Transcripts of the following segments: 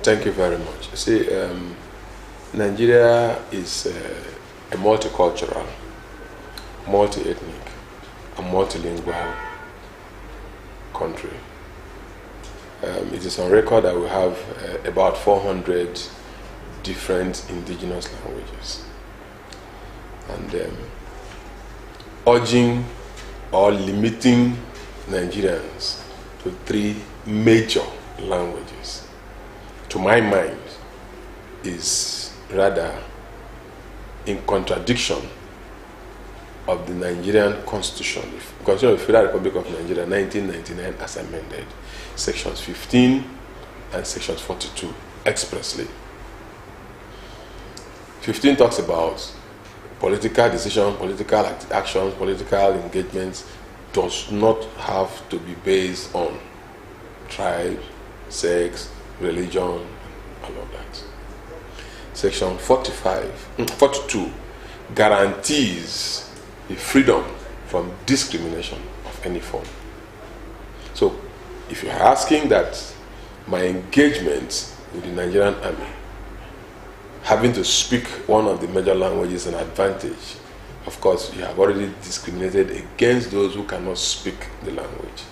Thank you very much. See, Nigeria is a multicultural, multi-ethnic, and multilingual country. It is on record that we have about 400 different indigenous languages. And urging or limiting Nigerians to 3 major languages, to my mind, is rather in contradiction of the Nigerian Constitution of the Federal Republic of Nigeria 1999 as amended, sections 15 and sections 42 expressly. 15 talks about political decision, political actions, political engagements does not have to be based on tribe, sex, religion, and all of that. Section 42 guarantees the freedom from discrimination of any form. So, if you're asking that my engagement with the Nigerian Army, having to speak one of the major languages, an advantage, of course, you have already discriminated against those who cannot speak the language.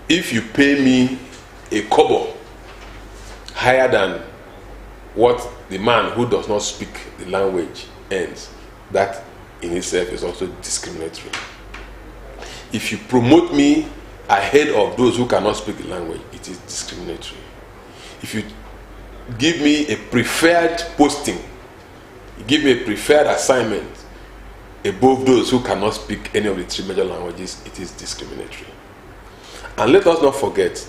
If you pay me a kobo higher than what the man who does not speak the language earns, that in itself is also discriminatory. If you promote me ahead of those who cannot speak the language, it is discriminatory. If you give me a preferred posting, you give me a preferred assignment above those who cannot speak any of the 3 major languages, it is discriminatory. And let us not forget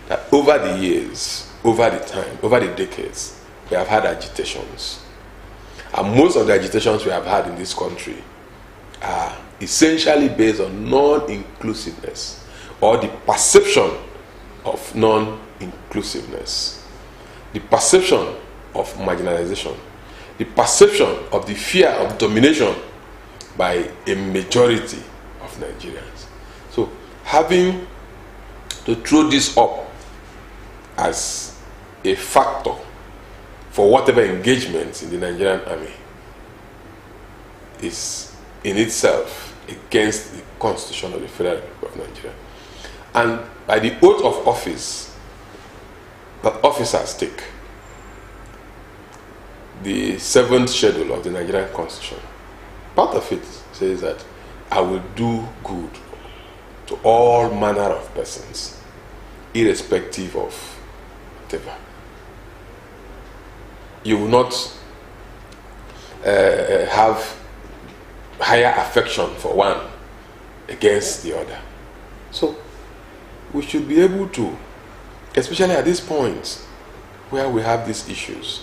that over the years, over the decades, we have had agitations. And most of the agitations we have had in this country are essentially based on non-inclusiveness or the perception of non-inclusiveness, the perception of marginalization, the perception of the fear of domination by a majority of Nigerians. So having to throw this up as a factor for whatever engagement in the Nigerian Army is in itself against the Constitution of the Federal Republic of Nigeria. And by the oath of office that officers take, the 7th schedule of the Nigerian Constitution, part of it says that I will do good to all manner of persons, irrespective of whatever. You will not have higher affection for one against the other. So we should be able to, especially at this point where we have these issues,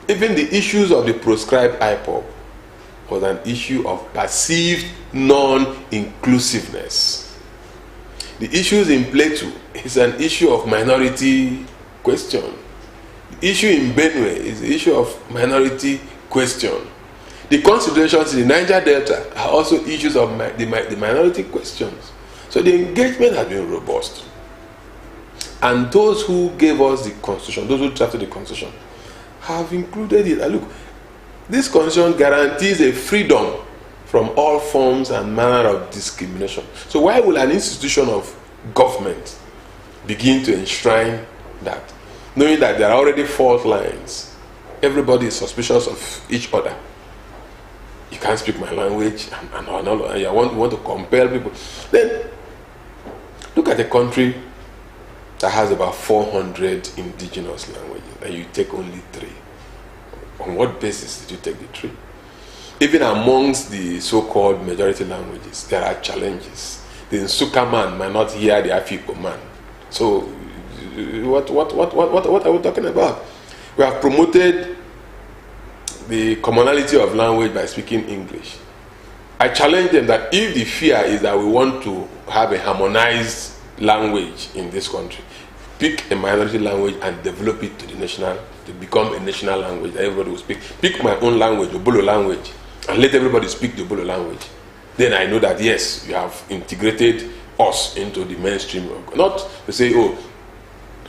even the issues of the proscribed IPOB was an issue of perceived non-inclusiveness. The issues in Plateau is an issue of minority question. The issue in Benue is the issue of minority question. The considerations in the Niger Delta are also issues of the minority questions. So the engagement has been robust. And those who gave us the Constitution, those who drafted the Constitution, have included it. And look, this Constitution guarantees a freedom from all forms and manner of discrimination. So why will an institution of government begin to enshrine that, knowing that there are already fault lines? Everybody is suspicious of each other. You can't speak my language, and you want to compel people. Then look at a country that has about 400 indigenous languages, and you take only 3. On what basis did you take the 3? Even amongst the so-called majority languages, there are challenges. The Nsukka man might not hear the Afiko man. So, what are we talking about? We have promoted the commonality of language by speaking English. I challenge them that if the fear is that we want to have a harmonized language in this country, pick a minority language and develop it to become a national language that everybody will speak. Pick my own language, the Obolo language, and let everybody speak the Obolo language. Then I know that yes, you have integrated us into the mainstream. Not to say, oh,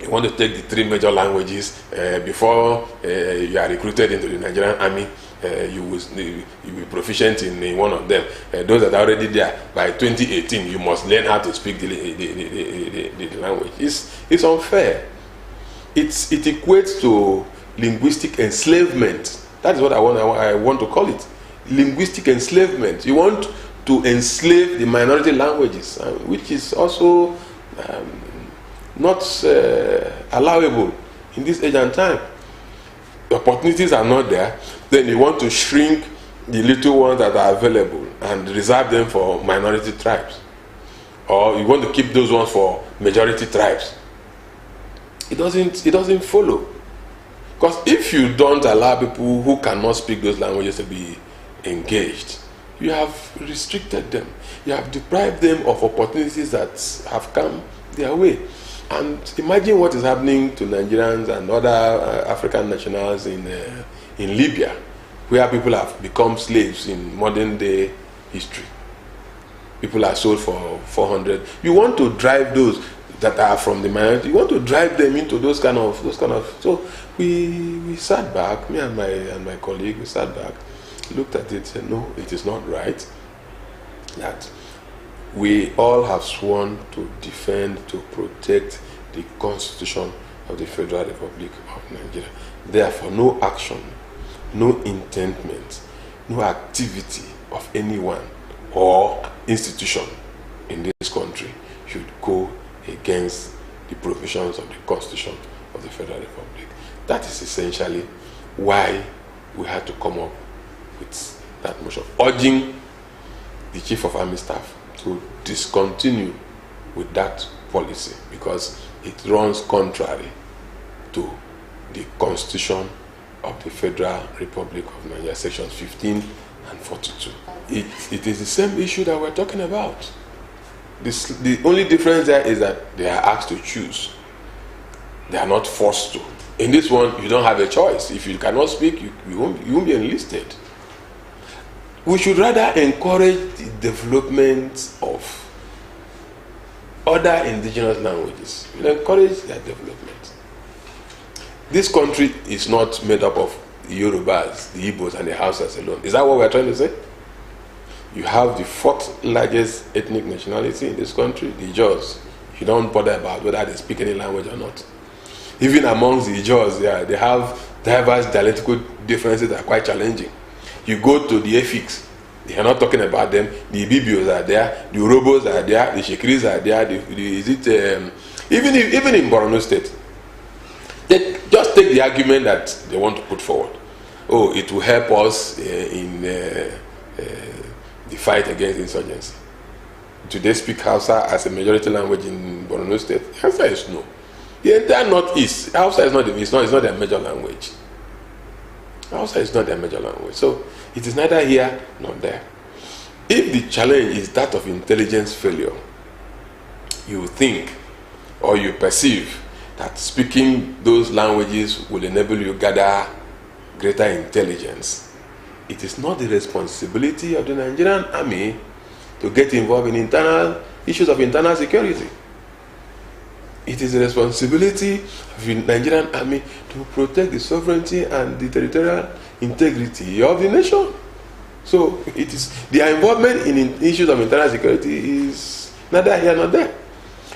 You want to take the 3 major languages before you are recruited into the Nigerian army. You will be proficient in one of them. Those that are already there, by 2018, you must learn how to speak the language. It's unfair. It equates to linguistic enslavement. That is what I want to call it. Linguistic enslavement. You want to enslave the minority languages, which is also not allowable in this age and time. The opportunities are not there. Then you want to shrink the little ones that are available and reserve them for minority tribes, or you want to keep those ones for majority tribes. It doesn't follow, because if you don't allow people who cannot speak those languages to be engaged, you have restricted them. You have deprived them of opportunities that have come their way. And imagine what is happening to Nigerians and other African nationals in Libya, where people have become slaves in modern day history. People are sold for 400. You want to drive those that are from the minority, you want to drive them into those kind of. So we sat back, me and my colleague, we sat back, looked at it, said, no, it is not right that we all have sworn to defend, to protect the Constitution of the Federal Republic of Nigeria. Therefore, no action, no intentment, no activity of anyone or institution in this country should go against the provisions of the Constitution of the Federal Republic. That is essentially why we had to come up with that motion, urging the Chief of Army Staff to discontinue with that policy, because it runs contrary to the Constitution of the Federal Republic of Nigeria, sections 15 and 42. It is the same issue that we're talking about. The only difference there is that they are asked to choose. They are not forced to. In this one, you don't have a choice. If you cannot speak, you won't be enlisted. We should rather encourage the development of other indigenous languages. We should encourage their development. This country is not made up of the Yorubas, the Igbos, and the Hausas alone. Is that what we're trying to say? You have the 4th largest ethnic nationality in this country, the Ijaws. You don't bother about whether they speak any language or not. Even amongst the Ijaws, they have diverse dialectical differences that are quite challenging. You go to the Efiks, they are not talking about them. The Ibibios are there, the Urobos are there, the Shekris are there. Even in Borno State, they just take the argument that they want to put forward. Oh, it will help us in the fight against insurgency. Do they speak Hausa as a majority language in Borno State? The answer is no. The entire Northeast, Hausa is not their major language. Hausa is not their major language. So it is neither here nor there. If the challenge is that of intelligence failure, you think or you perceive that speaking those languages will enable you to gather greater intelligence, it is not the responsibility of the Nigerian army to get involved in issues of internal security. It is the responsibility of the Nigerian army to protect the sovereignty and the territorial integrity of the nation. So it is their involvement in issues of internal security is neither here nor there.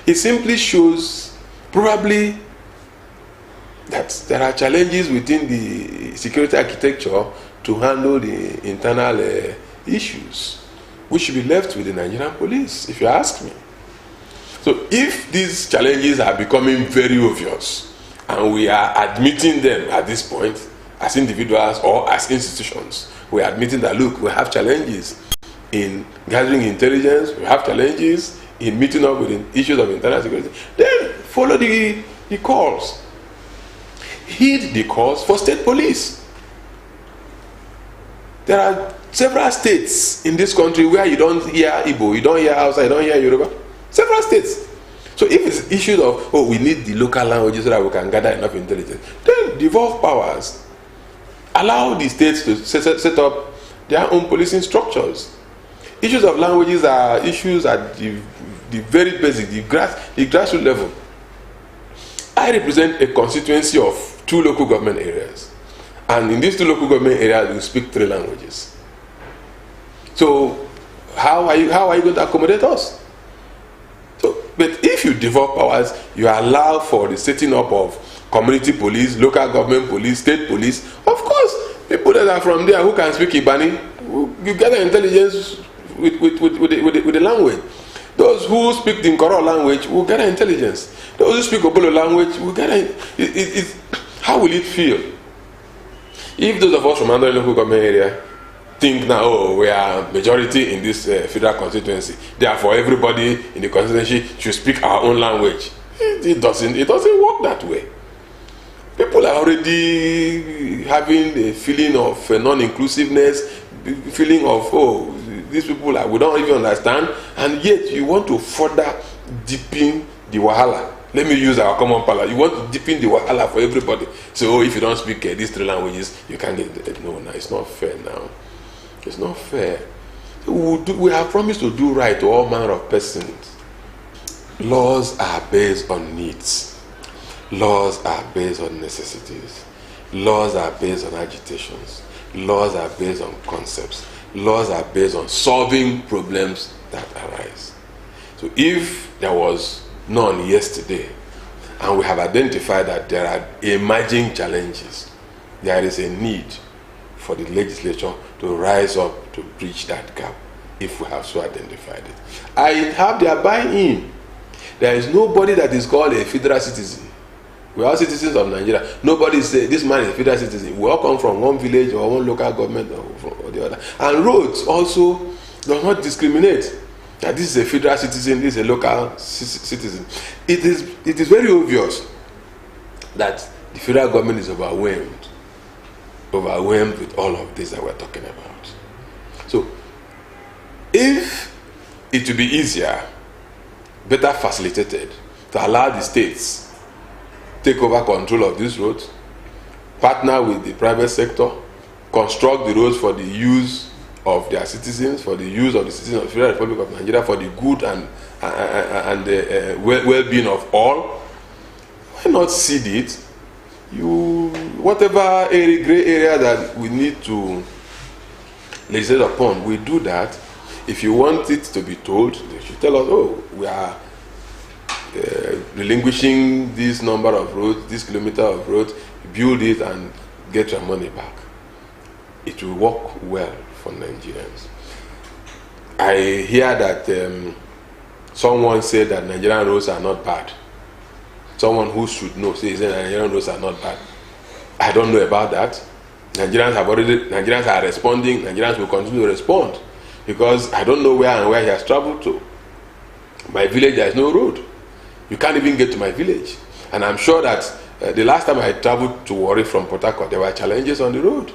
It simply shows probably that there are challenges within the security architecture to handle the internal issues, which should be left with the Nigerian police, if you ask me. So if these challenges are becoming very obvious, and we are admitting them at this point as individuals or as institutions, we are admitting that, look, we have challenges in gathering intelligence, we have challenges in meeting up with issues of internal security, then follow the calls. Heed the calls for state police. There are several states in this country where you don't hear Igbo, you don't hear Hausa, you don't hear Yoruba. Several states. So if it's issues of, we need the local languages so that we can gather enough intelligence, then devolve powers. Allow the states to set up their own policing structures. Issues of languages are issues at the very basic, the grassroots level. I represent a constituency of 2 local government areas. And in these 2 local government areas, we speak 3 languages. So how are you going to accommodate us? So, but if you devolve powers, you allow for the setting up of community police, local government police, state police. Of course, people that are from there who can speak Ibani, you gather intelligence with the language. Those who speak the Nkoro language will gather intelligence. Those who speak Obolo language will gather. How will it feel if those of us from another local government area think now, oh, we are majority in this federal constituency, therefore everybody in the constituency should speak our own language? It doesn't work that way. People are already having a feeling of non-inclusiveness, feeling of, oh, these people we don't even understand, and yet you want to further deepen the wahala. Let me use our common parlance. You want to deepen the wahala for everybody. So if you don't speak these 3 languages, you can't get it. No, it's not fair now. It's not fair. We have promised to do right to all manner of persons. Laws are based on needs. Laws are based on necessities. Laws are based on agitations. Laws are based on concepts. Laws are based on solving problems that arise. So if there was none yesterday, and we have identified that there are emerging challenges, there is a need for the legislature to rise up to bridge that gap, if we have so identified it. I have their buy-in. There is nobody that is called a federal citizen. We are all citizens of Nigeria. Nobody say this man is a federal citizen. We all come from one village or one local government or the other. And roads also do not discriminate. That this is a federal citizen, this is a local citizen. It is very obvious that the federal government is overwhelmed with all of this that we're talking about. So, if it will be easier, better facilitated, to allow the states take over control of these roads, partner with the private sector, construct the roads for the use of their citizens, for the use of the citizens of the Federal Republic of Nigeria, for the good and the well-being of all, why not seed it? Whatever gray area that we need to legislate upon, we do that. If you want it to be told, they should tell us, oh, we are relinquishing this number of roads, this kilometer of roads, build it and get your money back. It will work well for Nigerians. I hear that someone said that Nigerian roads are not bad. Someone who should know says that Nigerian roads are not bad. I don't know about that. Nigerians are responding. Nigerians will continue to respond, because I don't know where he has traveled to. My village, there is no road. You can't even get to my village. And I'm sure that the last time I traveled to Warri from Port Harcourt, there were challenges on the road.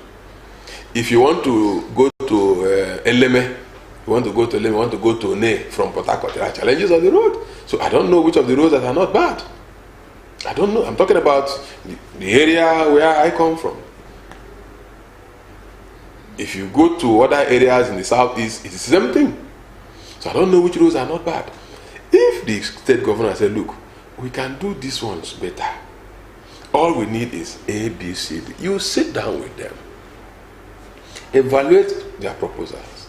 If you want to go to Eleme, you want to go to Ne from Port Harcourt, there are challenges on the road. So I don't know which of the roads that are not bad. I don't know. I'm talking about the area where I come from. If you go to other areas in the southeast, it's the same thing. So I don't know which roads are not bad. If the state governor said, look, we can do these ones better, all we need is A, B, C, D. You sit down with them, evaluate their proposals.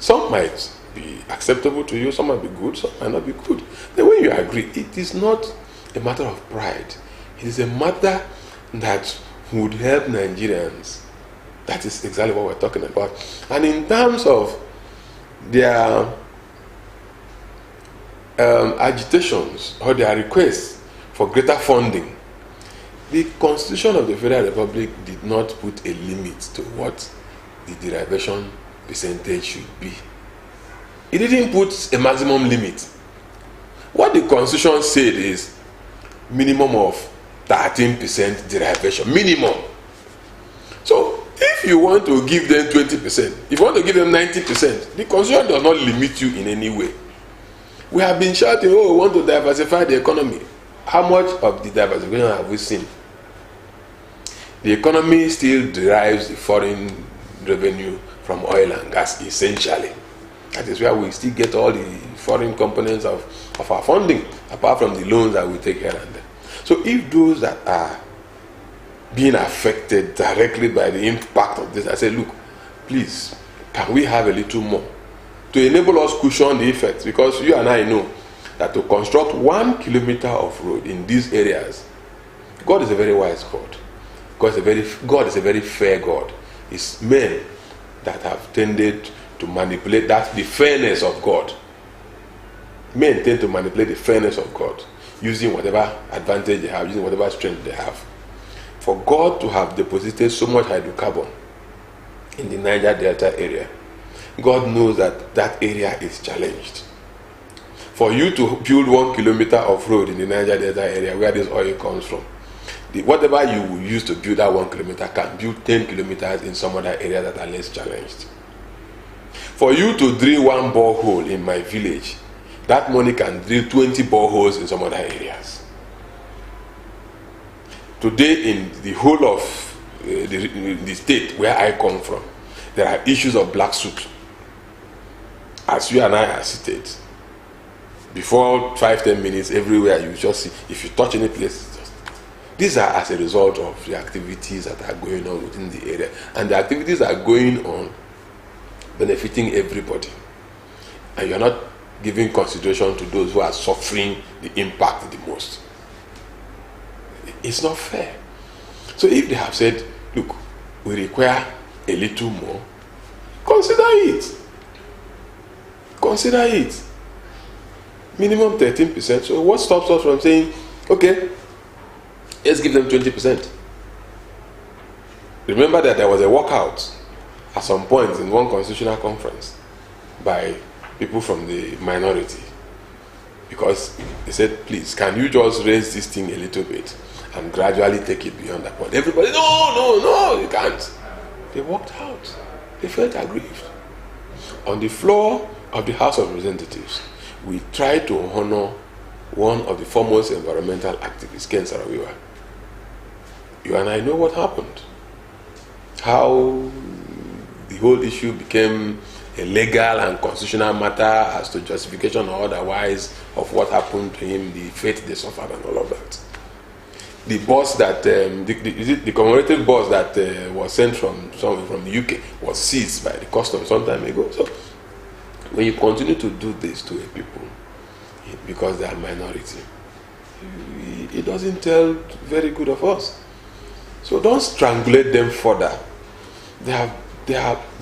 Some might be acceptable to you, some might be good, some might not be good. Then when you agree, it is not a matter of pride. It is a matter that would help Nigerians. That is exactly what we're talking about. And in terms of their agitations or their requests for greater funding, the Constitution of the Federal Republic did not put a limit to what the derivation percentage should be. It didn't put a maximum limit. What the Constitution said is minimum of 13% derivation, minimum. So if you want to give them 20%, if you want to give them 90%, the Constitution does not limit you in any way. We have been shouting, oh, we want to diversify the economy. How much of the diversification have we seen? The economy still derives the foreign revenue from oil and gas, essentially. That is where we still get all the foreign components of our funding, apart from the loans that we take here and there. So if those that are being affected directly by the impact of this, I say, look, please, can we have a little more to enable us cushion the effects? Because you and I know that to construct 1 kilometer of road in these areas, God is a very wise God. God is a very fair God. It's men that have tended to manipulate the fairness of God. Men tend to manipulate the fairness of God, using whatever advantage they have, using whatever strength they have. For God to have deposited so much hydrocarbon in the Niger Delta area, God knows that that area is challenged. For you to build 1 kilometer of road in the Niger Delta area where this oil comes from, whatever you will use to build that 1 kilometer can build 10 kilometers in some other areas that are less challenged. For you to drill 1 borehole in my village, that money can drill 20 boreholes in some other areas. Today, in the whole of the state where I come from, there are issues of black soot. As you and I are seated, before 5-10 minutes, everywhere you just see, if you touch any place, these are as a result of the activities that are going on within the area. And the activities are going on benefiting everybody. And you're not giving consideration to those who are suffering the impact the most. It's not fair. So if they have said, look, we require a little more, consider it. Consider it. Minimum 13%. So what stops us from saying, okay, let's give them 20%. Remember that there was a walkout at some point in one constitutional conference by people from the minority, because they said, please, can you just raise this thing a little bit and gradually take it beyond that point? Everybody, no, you can't. They walked out. They felt aggrieved. On the floor of the House of Representatives, we tried to honor one of the foremost environmental activists, Ken Sarawiwa. You and I know what happened. How the whole issue became a legal and constitutional matter as to justification or otherwise of what happened to him, the fate they suffered and all of that. The bus that, the commemorative bus that was sent from the UK was seized by the customs some time ago. So when you continue to do this to a people, because they are minority, it doesn't tell very good of us. So don't strangulate them further. They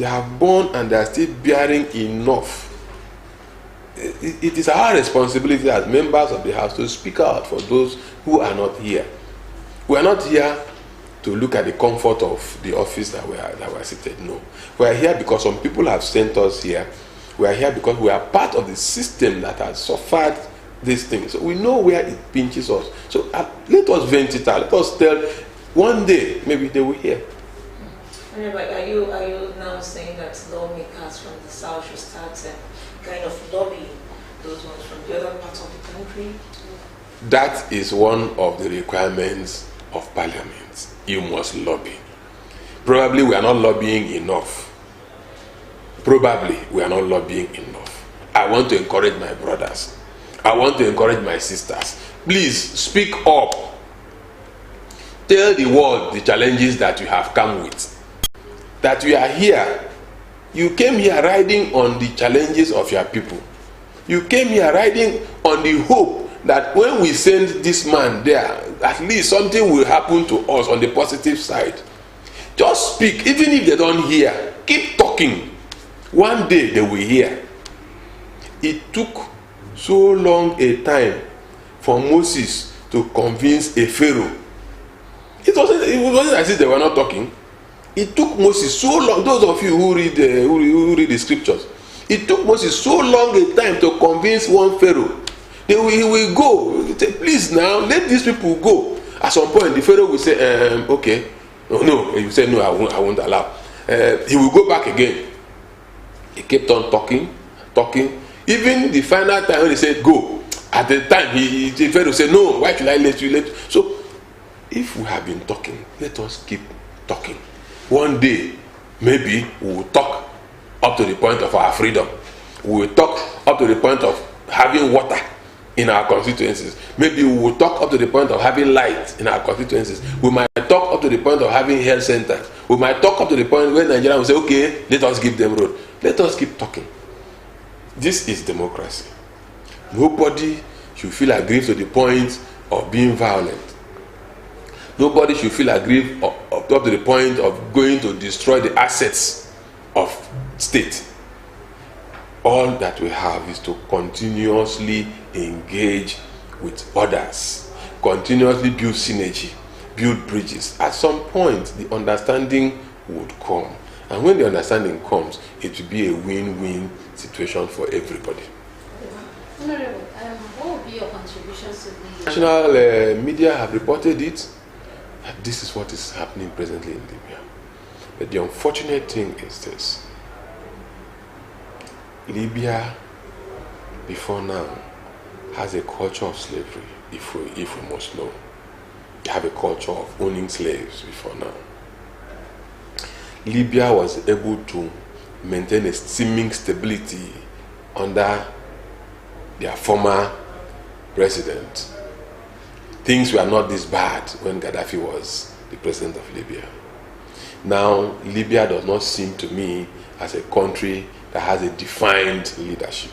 have borne and they are still bearing enough. It is our responsibility as members of the House to speak out for those who are not here. We are not here to look at the comfort of the office that we are seated. No. We are here because some people have sent us here. We are here because we are part of the system that has suffered these things. So we know where it pinches us. So let us vent it out. Let us tell, one day maybe they will hear. But are you now saying that lawmakers from the South should start kind of lobbying those ones from the other parts of the country? That is one of the requirements of Parliament. You must lobby. Probably we are not lobbying enough. Probably we are not lobbying enough. I want to encourage my brothers. I want to encourage my sisters. Please speak up. Tell the world the challenges that you have come with. That you are here. You came here riding on the challenges of your people. You came here riding on the hope that when we send this man there, at least something will happen to us on the positive side. Just speak, even if they don't hear. Keep talking. One day they will hear. It took so long a time for Moses to convince a Pharaoh. It wasn't as if they were not talking. It took Moses so long. Those of you who read the scriptures, it took Moses so long a time to convince one Pharaoh. He will go. He say, please now, let these people go. At some point, the Pharaoh will say, okay. No, he will say, no, I won't allow. He will go back again. He kept on talking. Even the final time when he said go, at the time, the Pharaoh said, no, why should I let you? So, if we have been talking, let us keep talking. One day, maybe we will talk up to the point of our freedom. We will talk up to the point of having water in our constituencies. Maybe we will talk up to the point of having light in our constituencies. We might talk up to the point of having health centers. We might talk up to the point where Nigeria will say, okay, let us give them road. Let us keep talking. This is democracy. Nobody should feel aggrieved to the point of being violent. Nobody should feel aggrieved up to the point of going to destroy the assets of state. All that we have is to continuously engage with others, continuously build synergy, build bridges. At some point, the understanding would come. And when the understanding comes, it will be a win-win situation for everybody. Honorable, what would be your contributions to the national media have reported it, that this is what is happening presently in Libya. But the unfortunate thing is this: Libya, before now, has a culture of slavery, if we must know. They have a culture of owning slaves before now. Libya was able to maintain a seeming stability under their former president. Things were not this bad when Gaddafi was the president of Libya. Now, Libya does not seem to me as a country that has a defined leadership.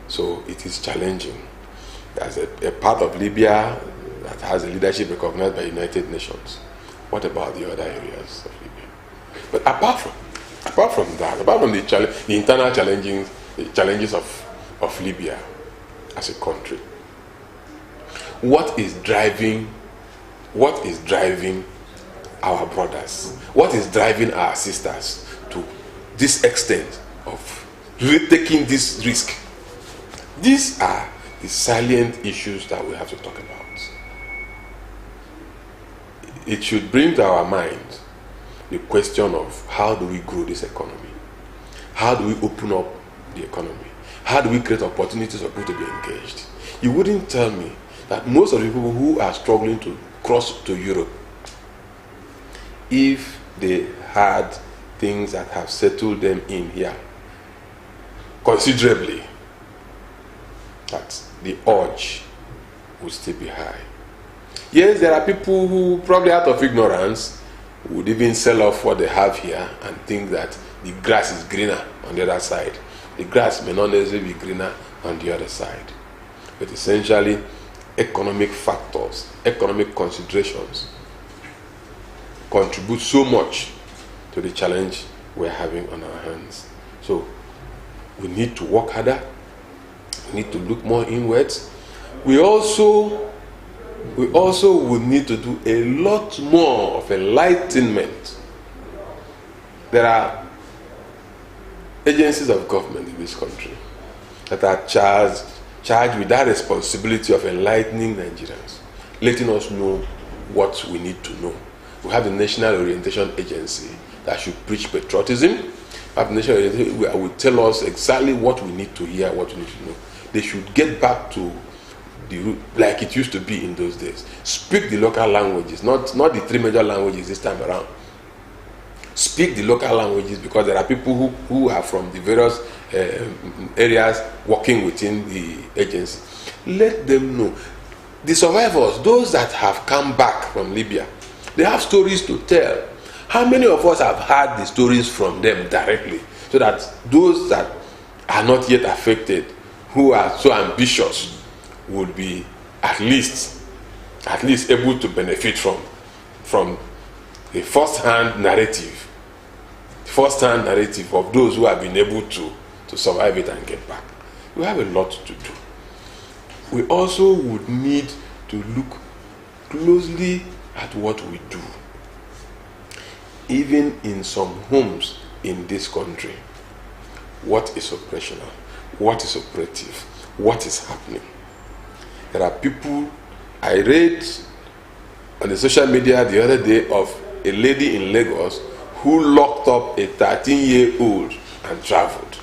So it is challenging. There's a part of Libya that has a leadership recognized by the United Nations. What about the other areas of Libya? But apart from that, apart from the internal challenges of Libya as a country, what is driving our brothers? What is driving our sisters to this extent of really taking this risk? These are the salient issues that we have to talk about. It should bring to our mind the question of how do we grow this economy? How do we open up the economy? How do we create opportunities for people to be engaged? You wouldn't tell me that most of the people who are struggling to cross to Europe, if they had things that have settled them in here considerably, that the urge would still be high. Yes, there are people who probably out of ignorance would even sell off what they have here and think that the grass is greener on the other side. The grass may not necessarily be greener on the other side. But essentially, economic factors, economic considerations contribute so much to the challenge we're having on our hands. So we need to work harder. We need to look more inwards. We also will need to do a lot more of enlightenment. There are agencies of government in this country that are charged with that responsibility of enlightening Nigerians, letting us know what we need to know. We have the National Orientation Agency that should preach patriotism. We have the National Orientation that will tell us exactly what we need to hear, what we need to know. They should get back to like it used to be in those days. Speak the local languages, not the three major languages this time around. Speak the local languages, because there are people who are from the various areas working within the agency. Let them know. The survivors, those that have come back from Libya, they have stories to tell. How many of us have heard the stories from them directly, so that those that are not yet affected, who are so ambitious, would be at least able to benefit from the first-hand narrative of those who have been able to survive it and get back. We have a lot to do. We also would need to look closely at what we do. Even in some homes in this country, what is operational? What is operative? What is happening? There are people, I read on the social media the other day of a lady in Lagos who locked up a 13-year-old and traveled.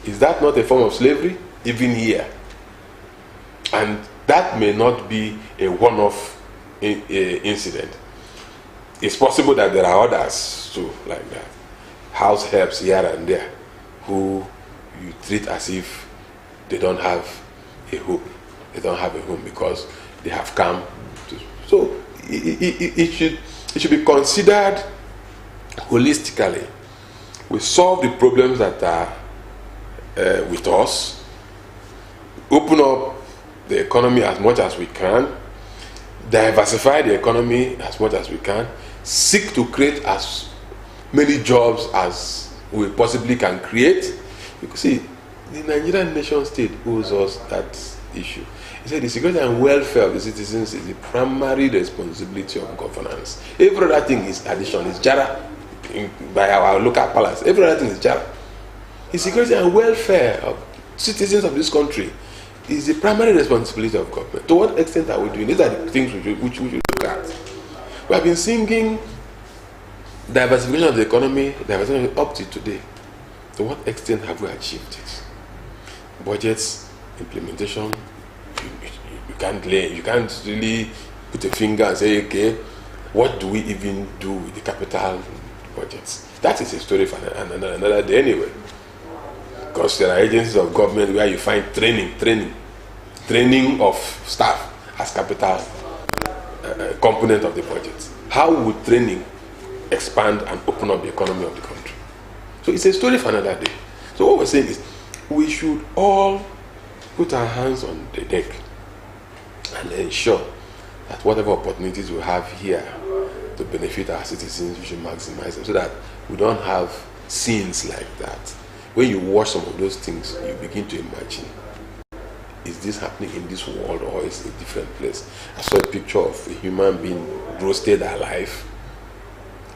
Is that not a form of slavery? Even here. And that may not be a one-off incident. It's possible that there are others too, like that. House helps here and there, who you treat as if they don't have a hope. They don't have a home because they have come to. So it should be considered holistically. We solve the problems that are with us, open up the economy as much as we can, diversify the economy as much as we can, seek to create as many jobs as we possibly can create. You can see, the Nigerian nation state owes us that issue. He said the security and welfare of the citizens is the primary responsibility of governance. Every other thing is addition, is jara by our local palace. Every other thing is jara. The security and welfare of citizens of this country is the primary responsibility of government. To what extent are we doing? These are the things which we should look at. We have been singing diversification of the economy, diversification up to today. To what extent have we achieved it? Budgets, implementation, you can't really put a finger and say, okay, what do we even do with the capital budgets? That is a story for another day anyway. Because there are agencies of government where you find training of staff as capital component of the budget. How would training expand and open up the economy of the country? So it's a story for another day. So what we're saying is we should all put our hands on the deck and ensure that whatever opportunities we have here to benefit our citizens, we should maximize them so that we don't have scenes like that. When you watch some of those things, you begin to imagine, is this happening in this world or is it a different place? I saw a picture of a human being roasted alive.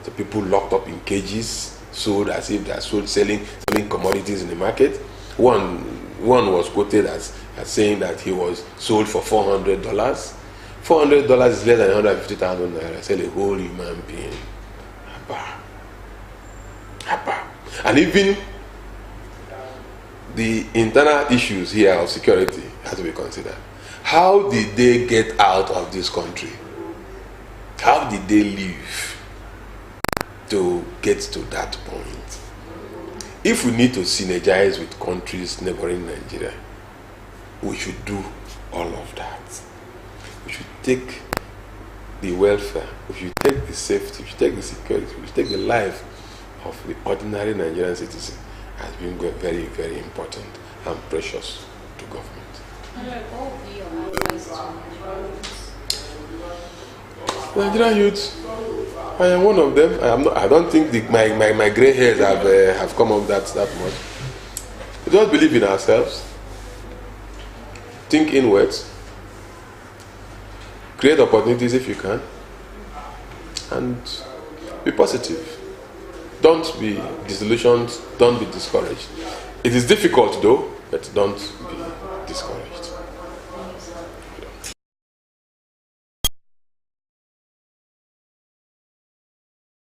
The people locked up in cages, sold as if they are selling commodities in the market. One was quoted as saying that he was sold for $400. $400 is less than 150,000 naira. Sell a whole human being. Haba. And even the internal issues here of security has to be considered. How did they get out of this country? How did they live to get to that point? If we need to synergize with countries neighboring Nigeria, we should do all of that. We should take the welfare, we should take the safety, we should take the security, we should take the life of the ordinary Nigerian citizen as being very, very important and precious to government. What would be your advice to Nigerian youth, I am one of them. I don't think my grey hairs have come up that much. We just believe in ourselves. Think inwards. Create opportunities if you can. And be positive. Don't be disillusioned. Don't be discouraged. It is difficult though, but don't be